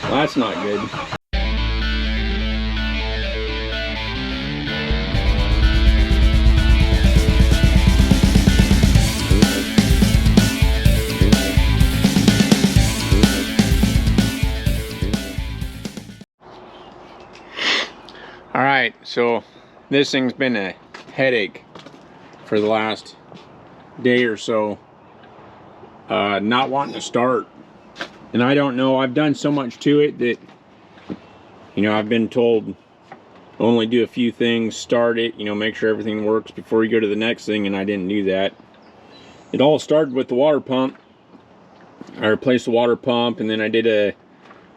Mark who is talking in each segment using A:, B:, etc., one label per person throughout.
A: Well, that's not good. All right, so this thing's been a headache for the last day or so, not wanting to start. And I don't know, I've done so much to it that, you know, I've been told only do a few things, start it, you know, make sure everything works before you go to the next thing, and I didn't do that. It all started with the water pump. I replaced the water pump, and then I did a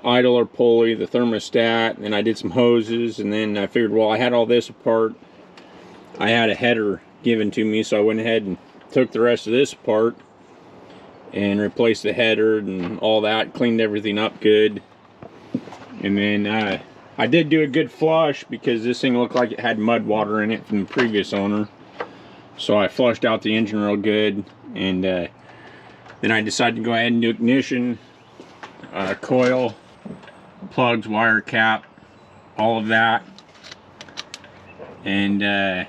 A: idler pulley, the thermostat, and then I did some hoses, and then I figured, well, I had all this apart. I had a header given to me, so I went ahead and took the rest of this apart and replaced the header and all that, cleaned everything up good. And then I did do a good flush because this thing looked like it had mud water in it from the previous owner. So I flushed out the engine real good, and then I decided to go ahead and do ignition, coil, plugs, wire cap, all of that. And I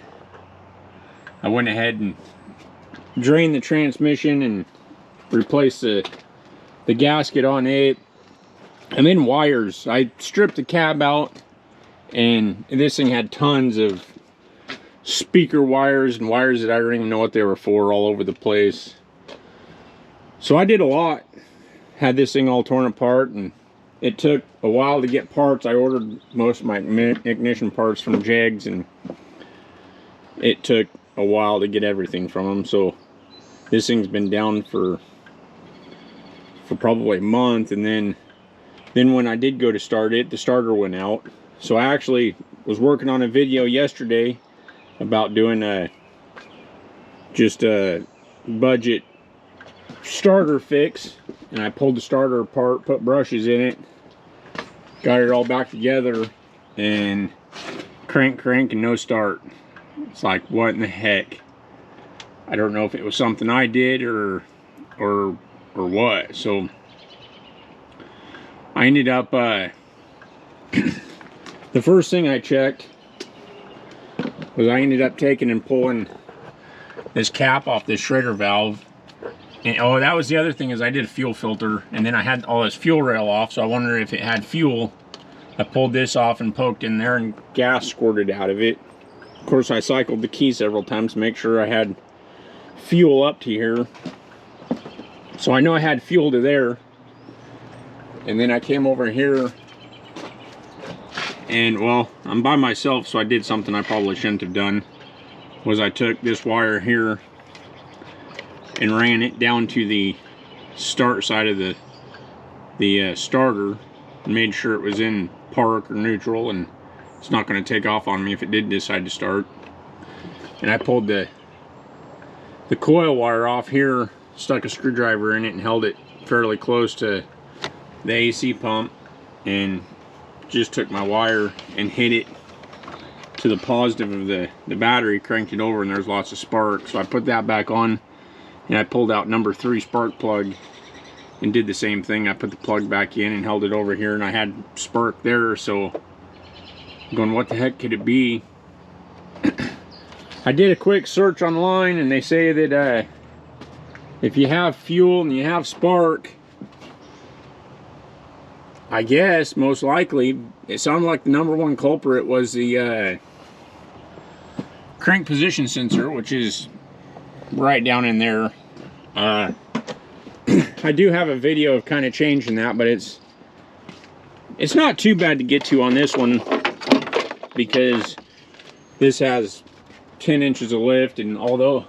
A: went ahead and drained the transmission and replaced the gasket on it. And then wires, I stripped the cab out, and this thing had tons of speaker wires and wires that I don't even know what they were for, all over the place. So I did a lot, had this thing all torn apart, and it took a while to get parts. I ordered most of my ignition parts from Jegs, and it took a while to get everything from them. So this thing's been down for probably a month, and then when I did go to start it, the starter went out. So I actually was working on a video yesterday about doing just a budget starter fix, and I pulled the starter apart, put brushes in it, got it all back together, and crank and no start. It's like, what in the heck? I don't know if it was something I did or what. So I ended up the first thing I checked was I ended up taking and pulling this cap off this shredder valve. And oh, that was the other thing, is I did a fuel filter, and then I had all this fuel rail off, so I wondered if it had fuel. I pulled this off and poked in there, and gas squirted out of it. Of course, I cycled the key several times to make sure I had fuel up to here. So I know I had fuel to there. And then I came over here, and well, I'm by myself, so I did something I probably shouldn't have done. Was I took this wire here and ran it down to the start side of the starter, and made sure it was in park or neutral, and it's not going to take off on me if it did decide to start. And I pulled the coil wire off here, stuck a screwdriver in it, and held it fairly close to the AC pump, and just took my wire and hit it to the positive of the battery, cranked it over, and there's lots of spark. So I put that back on, and I pulled out number 3 spark plug and did the same thing. I put the plug back in and held it over here, and I had spark there. So I'm going, what the heck could it be? I did a quick search online, and they say that if you have fuel and you have spark, I guess most likely, it sounded like the #1 culprit was the crank position sensor, which is right down in there. I do have a video of kind of changing that, but it's not too bad to get to on this one, because this has 10 inches of lift, and although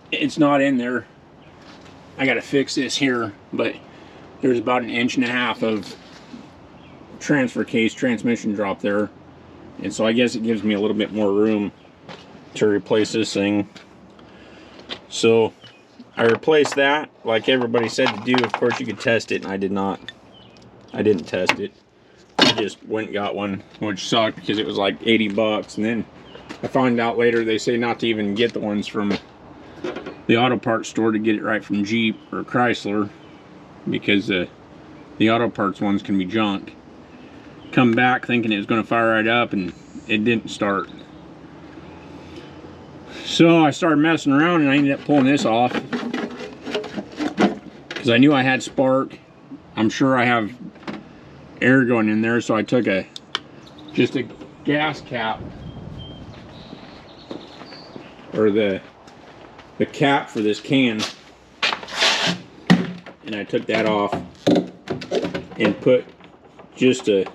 A: it's not in there, I gotta fix this here, but there's about 1.5 inches of transfer case transmission drop there, and so I guess it gives me a little bit more room to replace this thing. So I replaced that like everybody said to do. Of course you could test it, and I didn't test it. I just went and got one, which sucked because it was like 80 bucks, and then I found out later they say not to even get the ones from the auto parts store, to get it right from Jeep or Chrysler, because the auto parts ones can be junk. come back thinking it was going to fire right up, and it didn't start. So I started messing around and I ended up pulling this off because I knew I had spark. I'm sure I have air going in there, so I took just a gas cap, or the cap for this can, and I took that off and put just a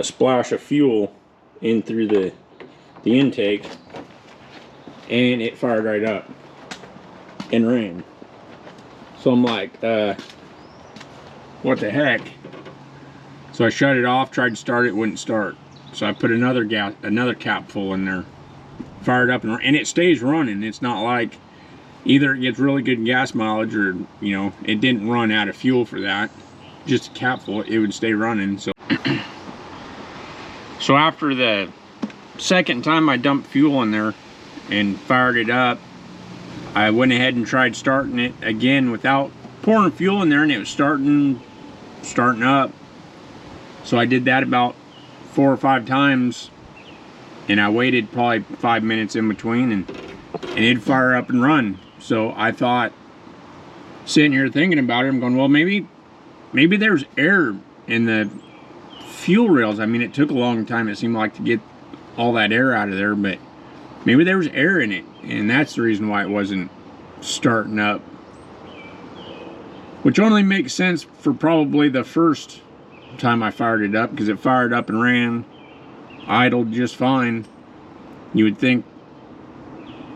A: splash of fuel in through the intake, and it fired right up and ran. So I'm like, what the heck? So I shut it off, tried to start it, wouldn't start. So I put another cap full in there, fired up, and it stays running. It's not like either it gets really good gas mileage, or you know, it didn't run out of fuel for that. Just a cap full, it would stay running. So so after the second time I dumped fuel in there and fired it up, I went ahead and tried starting it again without pouring fuel in there, and it was starting up. So I did that about 4 or 5 times, and I waited probably 5 minutes in between, and it'd fire up and run. So I thought, sitting here thinking about it, I'm going, well, maybe there's air in the fuel rails. I mean, it took a long time, it seemed like, to get all that air out of there, but maybe there was air in it, and that's the reason why it wasn't starting up. Which only makes sense for probably the first time I fired it up, because it fired up and ran, idled just fine. You would think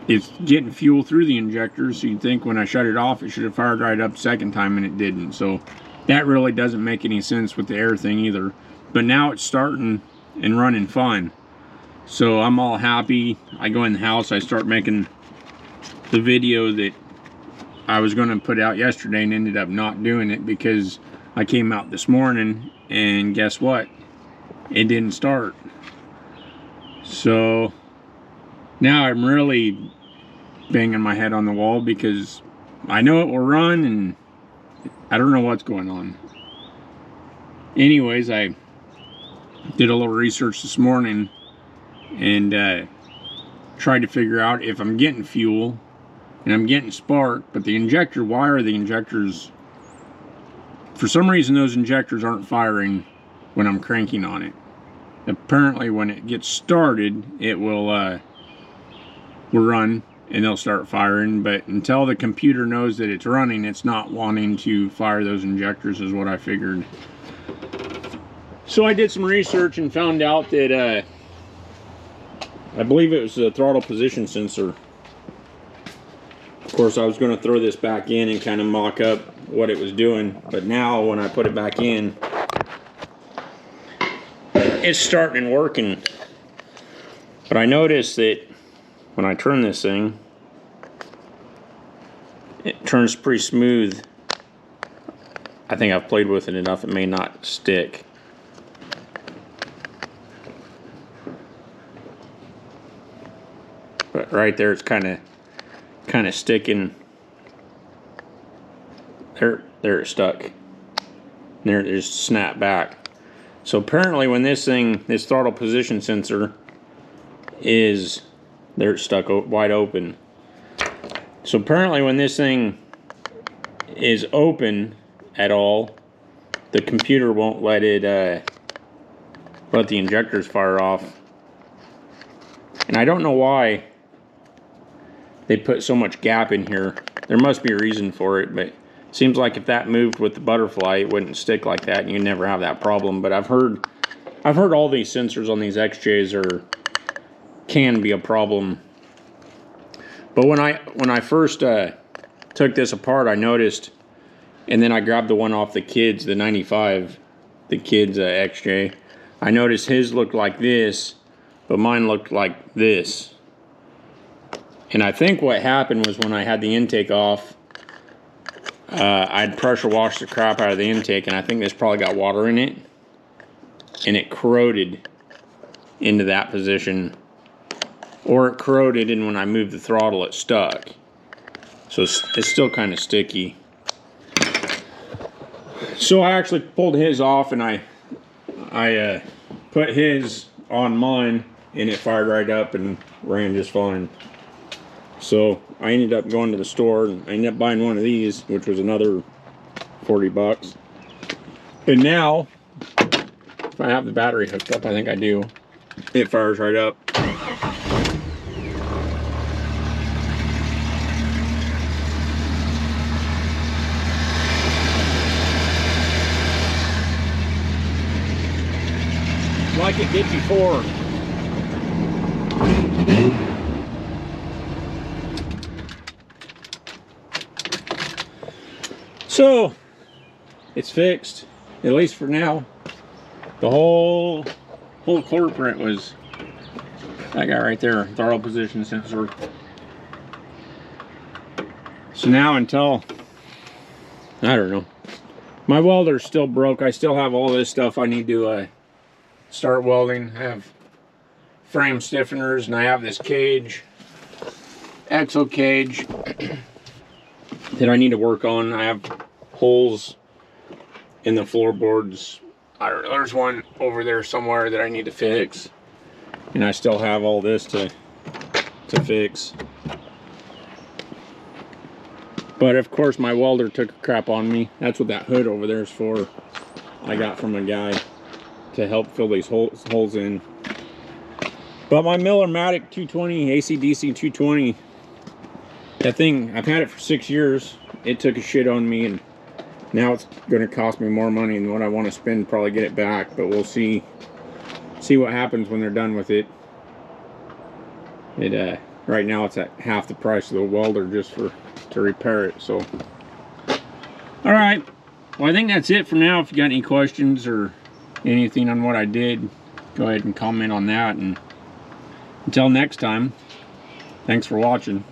A: it's getting fuel through the injector, so you'd think when I shut it off it should have fired right up the second time, and it didn't. So that really doesn't make any sense with the air thing either. But now it's starting and running fine, so I'm all happy. I go in the house, I start making the video that I was going to put out yesterday, and ended up not doing it because I came out this morning and guess what? It didn't start. So now I'm really banging my head on the wall because I know it will run and I don't know what's going on. Anyways, I did a little research this morning and tried to figure out if I'm getting fuel and I'm getting spark, but the injector, why are the injectors, for some reason those injectors aren't firing when I'm cranking on it. Apparently when it gets started, it will run and they'll start firing, but until the computer knows that it's running, it's not wanting to fire those injectors, is what I figured. So I did some research and found out that I believe it was the throttle position sensor. Of course, I was going to throw this back in and kind of mock up what it was doing, but now when I put it back in, it's starting and working. But I noticed that when I turn this thing, it turns pretty smooth. I think I've played with it enough, it may not stick. But right there, it's kind of sticking. There it's stuck. There it just snapped back. So apparently when this throttle position sensor is, there it's stuck wide open. So apparently when this thing is open at all, the computer won't let the injectors fire off. And I don't know why they put so much gap in here. There must be a reason for it, but it seems like if that moved with the butterfly, it wouldn't stick like that, and you'd never have that problem. But I've heard all these sensors on these XJs can be a problem. But when I first took this apart, I noticed, and then I grabbed the one off the kids, the 95, the kids XJ. I noticed his looked like this, but mine looked like this. And I think what happened was when I had the intake off, I'd pressure washed the crap out of the intake, and I think this probably got water in it, and it corroded into that position. Or it corroded, and when I moved the throttle, it stuck. So it's still kind of sticky. So I actually pulled his off, and I I put his on mine and it fired right up and ran just fine. So I ended up going to the store and I ended up buying one of these, which was another 40 bucks. And now, if I have the battery hooked up, I think I do, it fires right up. Like it did before. So it's fixed, at least for now. The whole culprit was that guy right there, throttle position sensor. So now until, I don't know, my welder's still broke. I still have all this stuff I need to start welding. I have frame stiffeners and I have this cage, axle cage that I need to work on. I have holes in the floorboards. I don't know, there's one over there somewhere that I need to fix. And I still have all this to fix. But of course my welder took a crap on me. That's what that hood over there is for. I got from a guy to help fill these holes in. But my Miller-Matic 220, AC/DC 220, that thing, I've had it for 6 years. It took a shit on me, and now it's going to cost me more money than what I want to spend, probably get it back, but we'll see what happens when they're done with it. Right now it's at half the price of the welder just to repair it. So all right, well, I think that's it for now. If you got any questions or anything on what I did, go ahead and comment on that, and until next time, thanks for watching.